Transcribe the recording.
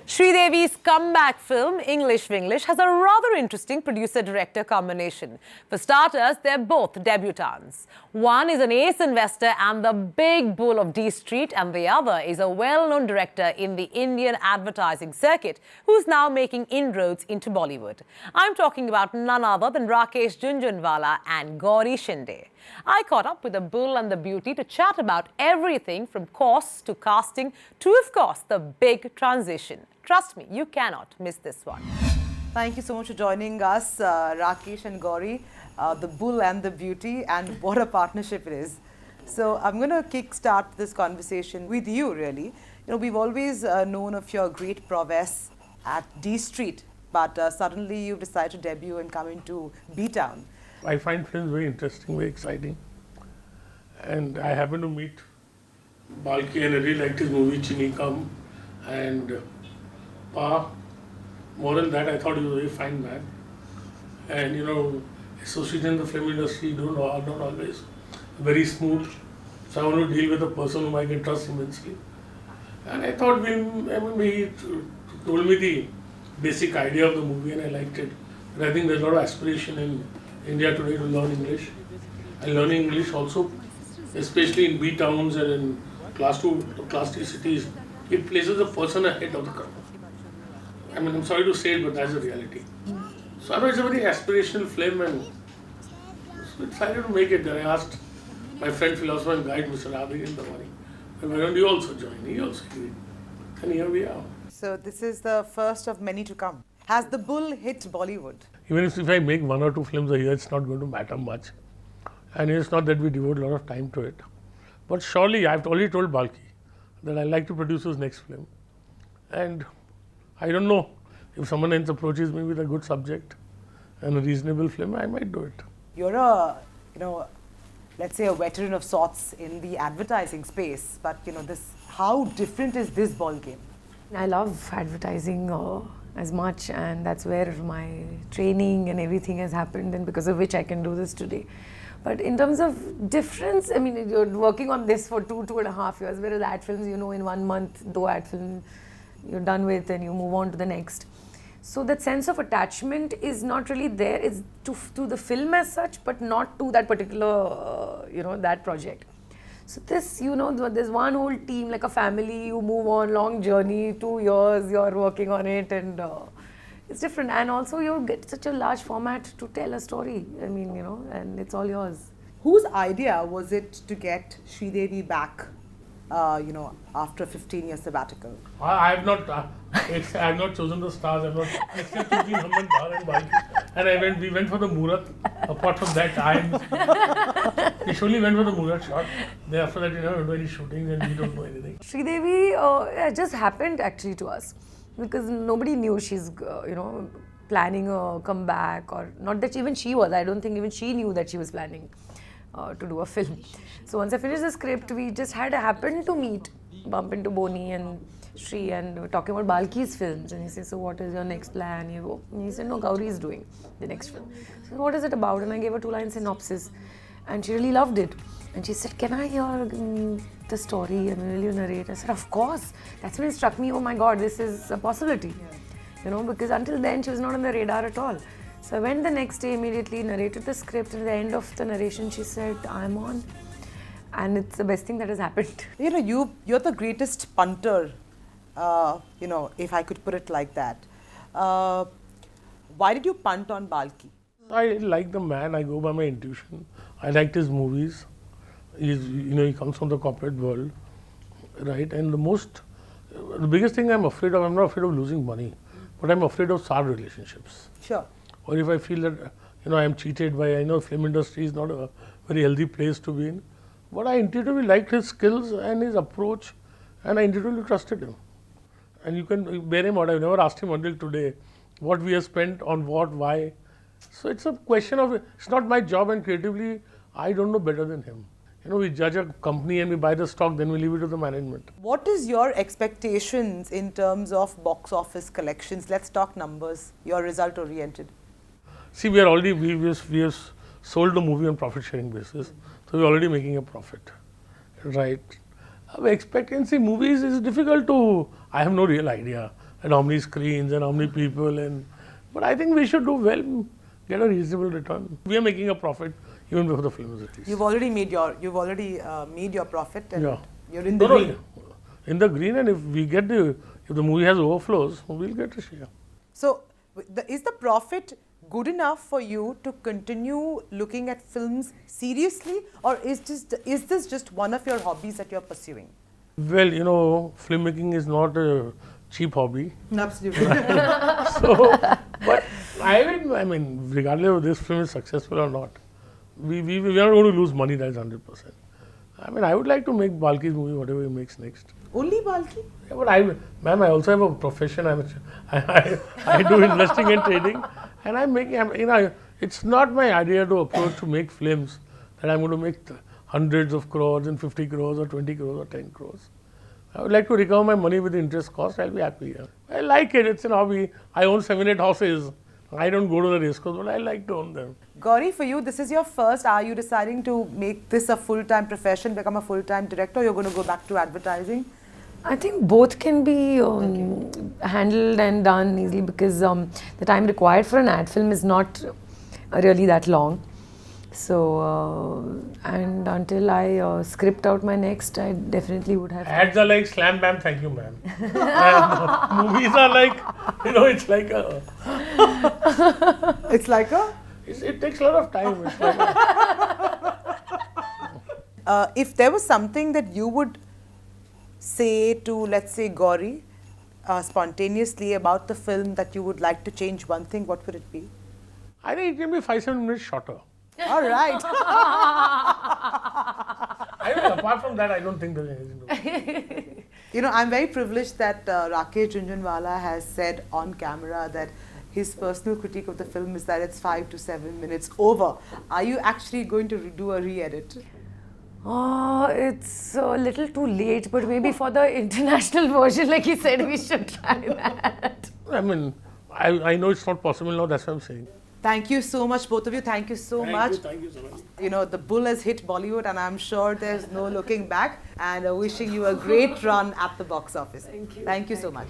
SRIDEVI'S comeback film, English Vinglish, has a rather interesting producer-director combination. For starters, they're both debutantes. One is an ace investor and the big bull of D Street, and the other is a well-known director in the Indian advertising circuit who's now making inroads into Bollywood. I'm talking about none other than Rakesh Jhunjhunwala and Gauri Shinde. I caught up with the bull and the beauty to chat about everything from costs to casting to, of course, the big transition. Trust me, you cannot miss this one. Thank you so much for joining us, Rakesh and Gauri, the bull and the beauty, and what a partnership it is. So I'm going to kick-start this conversation with you, really. You know, we've always known of your great prowess at D Street, but suddenly you've decided to debut and come into B-Town. I find films very interesting, very exciting. And I happened to meet Balki and I really liked his movie Chini Kam and Pa. More than that, I thought he was a very fine man. And you know, associating in the film industry are not always very smooth. So I want to deal with a person whom I can trust immensely. And I thought he told me the basic idea of the movie and I liked it. But I think there's a lot of aspiration in India today to learn English. And learning English also, especially in B towns and in class 2 to class 3 cities, it places a person ahead of the crowd. I mean, I'm sorry to say it, but that's the reality. So I know it's a very aspirational film and I decided to make it. Then I asked my friend, philosopher and guide, Mr. Ravi in the morning, why don't you also join? He also agreed. And here we are. So this is the first of many to come. Has the bull hit Bollywood? Even if I make 1 or 2 films a year, it's not going to matter much. And it's not that we devote a lot of time to it. But surely, I've already told Balki that I like to produce his next film. And I don't know, if someone else approaches me with a good subject and a reasonable film, I might do it. You're a, let's say a veteran of sorts in the advertising space, but how different is this ball game? I love advertising as much, and that's where my training and everything has happened, and because of which I can do this today. But in terms of difference, I mean, you're working on this for 2.5 years, whereas ad films, in 1 month, though ad film you're done with and you move on to the next. So that sense of attachment is not really there. It's to the film as such, but not to that particular, that project. So this, there's one whole team, like a family, you move on, long journey, 2 years, you're working on it, and it's different. And also you get such a large format to tell a story, I mean, and it's all yours. Whose idea was it to get SRIDEVI back, after a 15-year sabbatical? I have not chosen the stars. I've not except choosing Hamman Dar and Balki. And we went for the Murat. Apart from that, we surely went for the Murat shot. Then after that, we don't do any shootings and we don't know anything. SRIDEVI just happened actually to us because nobody knew she's, planning a comeback, or not that even she was. I don't think even she knew that she was planning to do a film. So once I finished the script, we just happened to bump into Boni and Shri, and we were talking about Balki's films. And he said, so what is your next plan? And he said, no, Gauri is doing the next film. So what is it about? And I gave her 2-line synopsis. And she really loved it. And she said, can I hear the story and will you narrate? I said, of course. That's when it struck me, oh my God, this is a possibility. Because until then she was not on the radar at all. So I went the next day, immediately narrated the script, and at the end of the narration she said, I'm on. And it's the best thing that has happened. You're the greatest punter, if I could put it like that. Why did you punt on Balki? I like the man, I go by my intuition. I liked his movies. He comes from the corporate world, right? And the biggest thing I'm afraid of, I'm not afraid of losing money, but I'm afraid of sour relationships. Sure. Or if I feel that, I am cheated by, I know film industry is not a very healthy place to be in. But I intuitively liked his skills and his approach, and I intuitively trusted him. And you can bear him out. I've never asked him until today what we have spent on what, why. So it's a question of, it's not my job, and creatively, I don't know better than him. We judge a company and we buy the stock, then we leave it to the management. What is your expectations in terms of box office collections? Let's talk numbers. You're result oriented. See, we have sold the movie on profit sharing basis, so we're already making a profit, right? Expectancy movies is difficult to, I have no real idea. and how many screens and how many people. But I think we should do well, get a reasonable return. We are making a profit even before the film is released. You've already made your profit, and Yeah. you're in the green. In the green, and if the movie has overflows, we'll get a share. So, is the profit good enough for you to continue looking at films seriously, or is this just one of your hobbies that you're pursuing? Well, you know, filmmaking is not a cheap hobby. Absolutely. So, but I mean, regardless of this film is successful or not, we are not going to lose money, that's 100%. I mean, I would like to make Balki's movie, whatever he makes next. Only Balki? Yeah, but ma'am, I also have a profession. I do investing and trading, and I'm making. You know, it's not my idea to approach to make films that I'm going to make hundreds of crores and 50 crores or 20 crores or 10 crores. I would like to recover my money with interest cost. I'll be happy. Yeah. I like it. It's an hobby. I own 7-8 horses. I don't go to the race course, but I like to own them. Gauri, for you, this is your first. Are you deciding to make this a full-time profession, become a full-time director, or you're going to go back to advertising? I think both can be handled and done easily, because the time required for an ad film is not really that long. So, and until I script out my next, I definitely would have. Ads are like slam bam, thank you, ma'am. And movies are like, you know, it's like a. It's like a. It takes a lot of time. It's like if there was something that you would say to, let's say, Gauri, spontaneously about the film that you would like to change one thing, what would it be? I think it can be 5-7 minutes shorter. All right. I mean, apart from that, I don't think there's anything to do. You know, I'm very privileged that Rakesh Jhunjhunwala has said on camera that his personal critique of the film is that it's 5 to 7 minutes over. Are you actually going to do a re-edit? It's a little too late, but maybe for the international version, like he said, we should try that. I mean, I know it's not possible now, that's what I'm saying. Thank you so much, both of you. Thank you so much. Thank you so much. You know, the bull has hit Bollywood, and I'm sure there's no looking back. And wishing you a great run at the box office. Thank you. Thank you so much.